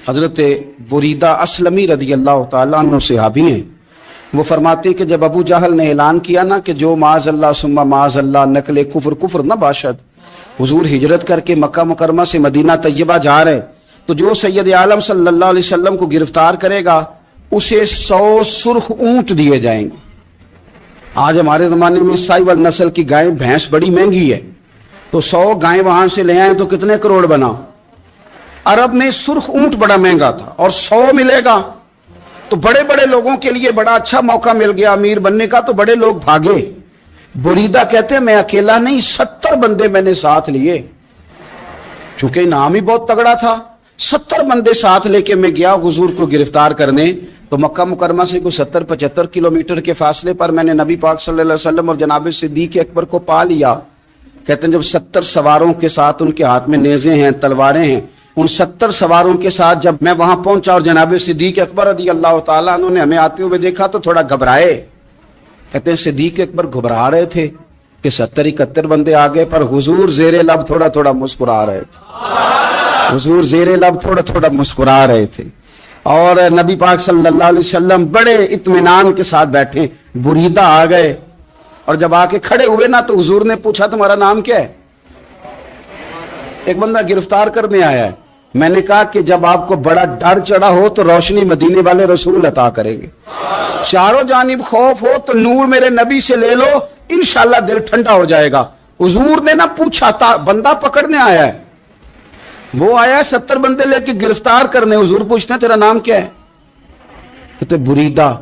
حضرت بریدہ اسلمی رضی اللہ تعالیٰ عنہ صحابی ہیں، وہ فرماتے ہیں کہ جب ابو جہل نے اعلان کیا نا کہ جو معاذ اللہ ثم معاذ اللہ نقل کفر کفر نہ باشد، حضور ہجرت کر کے مکہ مکرمہ سے مدینہ طیبہ جا رہے، تو جو سید عالم صلی اللہ علیہ وسلم کو گرفتار کرے گا اسے 100 سرخ اونٹ دیے جائیں گے۔ آج ہمارے زمانے میں سائیول نسل کی گائے بھینس بڑی مہنگی ہے، تو 100 گائیں وہاں سے لے آئیں تو کتنے کروڑ بنا۔ عرب میں سرخ اونٹ بڑا مہنگا تھا اور 100 ملے گا تو بڑے بڑے لوگوں کے لیے بڑا اچھا موقع مل گیا امیر بننے کا، تو بڑے لوگ بھاگے۔ بریدہ کہتے ہیں میں اکیلا نہیں، 70 بندے میں نے ساتھ لیے، چونکہ انعام ہی بہت تگڑا تھا۔ 70 بندے ساتھ لے کے میں گیا حضور کو گرفتار کرنے، تو مکہ مکرمہ سے کوئی 70-75 کلومیٹر کے فاصلے پر میں نے نبی پاک صلی اللہ علیہ وسلم اور جناب صدیق اکبر کو پا لیا۔ کہتے ہیں جب 70 سواروں کے ساتھ، ان کے ہاتھ میں نیزے ہیں، تلواریں ہیں، ان 70 سواروں کے ساتھ جب میں وہاں پہنچا اور جناب صدیق اکبر رضی اللہ تعالیٰ عنہ نے ہمیں آتے ہوئے دیکھا تو تھوڑا گھبرائے۔ کہتے ہیں صدیق اکبر گھبرا رہے تھے کہ 70-71 بندے آگے، پر حضور زیر لب تھوڑا تھوڑا مسکرا رہے تھے، حضور زیر لب تھوڑا تھوڑا مسکرا رہے تھے، اور نبی پاک صلی اللہ علیہ وسلم بڑے اطمینان کے ساتھ بیٹھے۔ بریدہ آ گئے اور جب آ کے کھڑے ہوئے نا تو حضور نے پوچھا تمہارا نام کیا ہے؟ ایک بندہ گرفتار کرنے آیا ہے۔ میں نے کہا کہ جب آپ کو بڑا ڈر چڑھا ہو تو روشنی مدینے والے رسول عطا کریں گے، چاروں جانب خوف ہو تو نور میرے نبی سے لے لو، انشاءاللہ دل ٹھنڈا ہو جائے گا۔ حضور نے نہ پوچھا تھا، بندہ پکڑنے آیا ہے، وہ آیا 70 بندے لے کے گرفتار کرنے، حضور پوچھتے ہیں تیرا نام کیا ہے؟ کہتے بریدہ،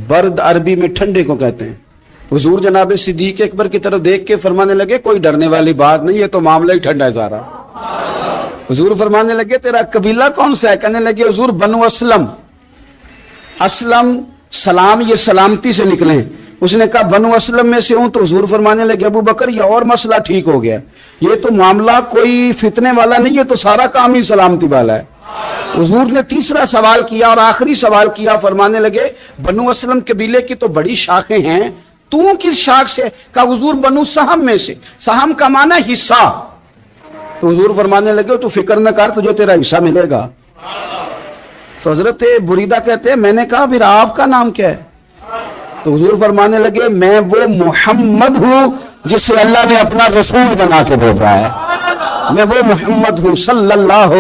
برد عربی میں ٹھنڈے کو کہتے ہیں۔ حضور جناب صدیق اکبر کی طرف دیکھ کے فرمانے لگے کوئی ڈرنے والی بات نہیں، یہ تو معاملہ ہی ٹھنڈا ہے سارا۔ حضور فرمانے لگے تیرا قبیلہ کون سا ہے؟ کہنے لگے حضور بنو اسلم۔ اسلم سلام، یہ سلامتی سے نکلے۔ اس نے کہا بنو اسلم میں سے ہوں، تو حضور فرمانے لگے ابو بکر یہ اور مسئلہ ٹھیک ہو گیا، یہ تو معاملہ کوئی فتنے والا نہیں، یہ تو سارا کام ہی سلامتی والا ہے۔ حضور نے تیسرا سوال کیا اور آخری سوال کیا، فرمانے لگے بنو اسلم قبیلے کی تو بڑی شاخیں ہیں، تو کس شاخ سے؟ کہا حضور بنو سہم میں سے۔ سہم کا معنی حصہ۔ تو حضور فرمانے لگے تو فکر نہ کر، تجھے تیرا حصہ ملے گا۔ تو حضرت بریدہ کہتے ہیں میں نے کہا پھر آپ کا نام کیا ہے؟ تو حضور فرمانے لگے میں وہ محمد ہوں جسے اللہ نے اپنا رسول بنا کے بھیجا ہے، میں وہ محمد ہوں صلی اللہ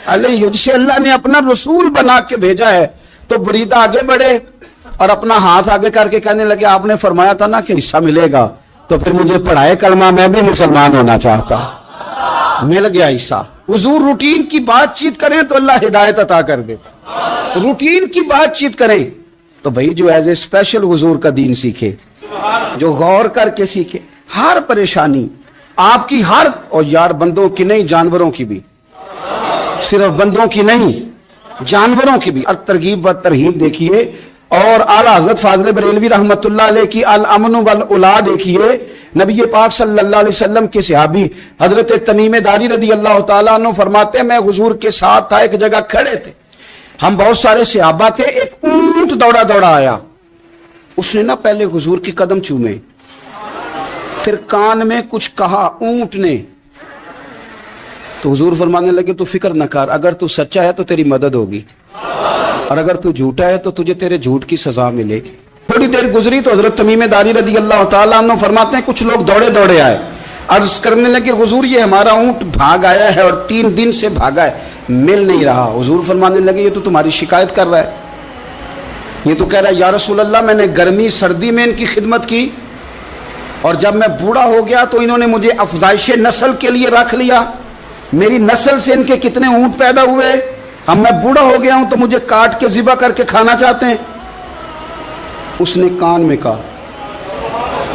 علیہ، جسے اللہ نے اپنا رسول بنا کے بھیجا ہے۔ تو بریدہ آگے بڑھے اور اپنا ہاتھ آگے کر کے کہنے لگے آپ نے فرمایا تھا نا کہ حصہ ملے گا، تو پھر مجھے پڑھائے کلمہ، میں بھی مسلمان ہونا چاہتا، مل گیا حصہ۔ حضور روٹین کی بات چیت کریں تو اللہ ہدایت عطا کر دے، روٹین کی بات چیت کریں تو بھائی جو ایز اے اسپیشل حضور کا دین سیکھے، جو غور کر کے سیکھے۔ ہر پریشانی آپ کی، ہر، اور یار بندوں کی نہیں جانوروں کی بھی، صرف بندوں کی نہیں جانوروں کی بھی۔ ترغیب و ترہیب دیکھیے، اور اعلیٰ حضرت فاضل بریلوی رحمت اللہ علیہ کی الامن والاولا دیکھیے۔ نبی پاک صلی اللہ علیہ وسلم کے صحابی حضرت تمیم داری رضی اللہ تعالیٰ عنہ فرماتے ہیں میں حضور کے ساتھ تھا، ایک جگہ کھڑے تھے، ہم بہت سارے صحابہ تھے، ایک اونٹ دوڑا دوڑا آیا، اس نے نا پہلے حضور کی قدم چومے، پھر کان میں کچھ کہا اونٹ نے، تو حضور فرمانے لگے تو فکر نہ کر، اگر تو سچا ہے تو تیری مدد ہوگی، اور اگر تو جھوٹا ہے تو تجھے تیرے جھوٹ کی سزا ملے گی۔ تھوڑی دیر گزری تو حضرت تمیم داری رضی اللہ تعالیٰ عنہ فرماتے ہیں کچھ لوگ دوڑے دوڑے آئے، عرض کرنے لگے حضور یہ ہمارا اونٹ بھاگ آیا ہے اور 3 دن سے بھاگا ہے، مل نہیں رہا۔ حضور فرمانے لگے یہ تو تمہاری شکایت کر رہا ہے، یہ تو کہہ رہا ہے یا رسول اللہ میں نے گرمی سردی میں ان کی خدمت کی، اور جب میں بوڑھا ہو گیا تو انہوں نے مجھے افزائش نسل کے لیے رکھ لیا، میری نسل سے ان کے کتنے اونٹ پیدا ہوئے، اب میں بوڑھا ہو گیا ہوں تو مجھے کاٹ کے ذبح کر کے کھانا چاہتے ہیں۔ اس نے کان میں کہا،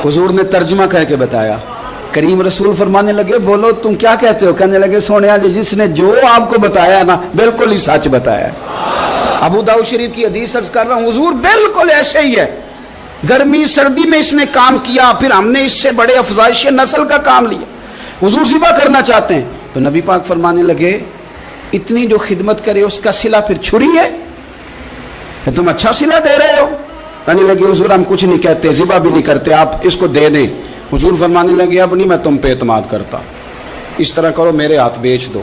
حضور نے ترجمہ کہہ کے بتایا، کریم رسول فرمانے لگے بولو تم کیا کہتے ہو؟ کہنے لگے سونیا جی جس نے جو آپ کو بتایا نا بالکل ہی سچ بتایا۔ ابو داؤد شریف کی حدیث عرض کر رہا ہوں، حضور بالکل ایسے ہی ہے، گرمی سردی میں اس نے کام کیا، پھر ہم نے اس سے بڑے افزائش نسل کا کام لیا، حضور ذبح کرنا چاہتے ہیں۔ تو نبی پاک فرمانے لگے اتنی جو خدمت کرے اس کا صلہ پھر چھری ہے، تم اچھا صلہ دے رہے ہو؟ کہنے لگے حضور ہم کچھ نہیں کہتے، ذبح بھی نہیں کرتے، آپ اس کو دے دیں۔ حضور فرمانے لگے اب نہیں میں تم پہ اعتماد کرتا، اس طرح کرو میرے ہاتھ بیچ دو،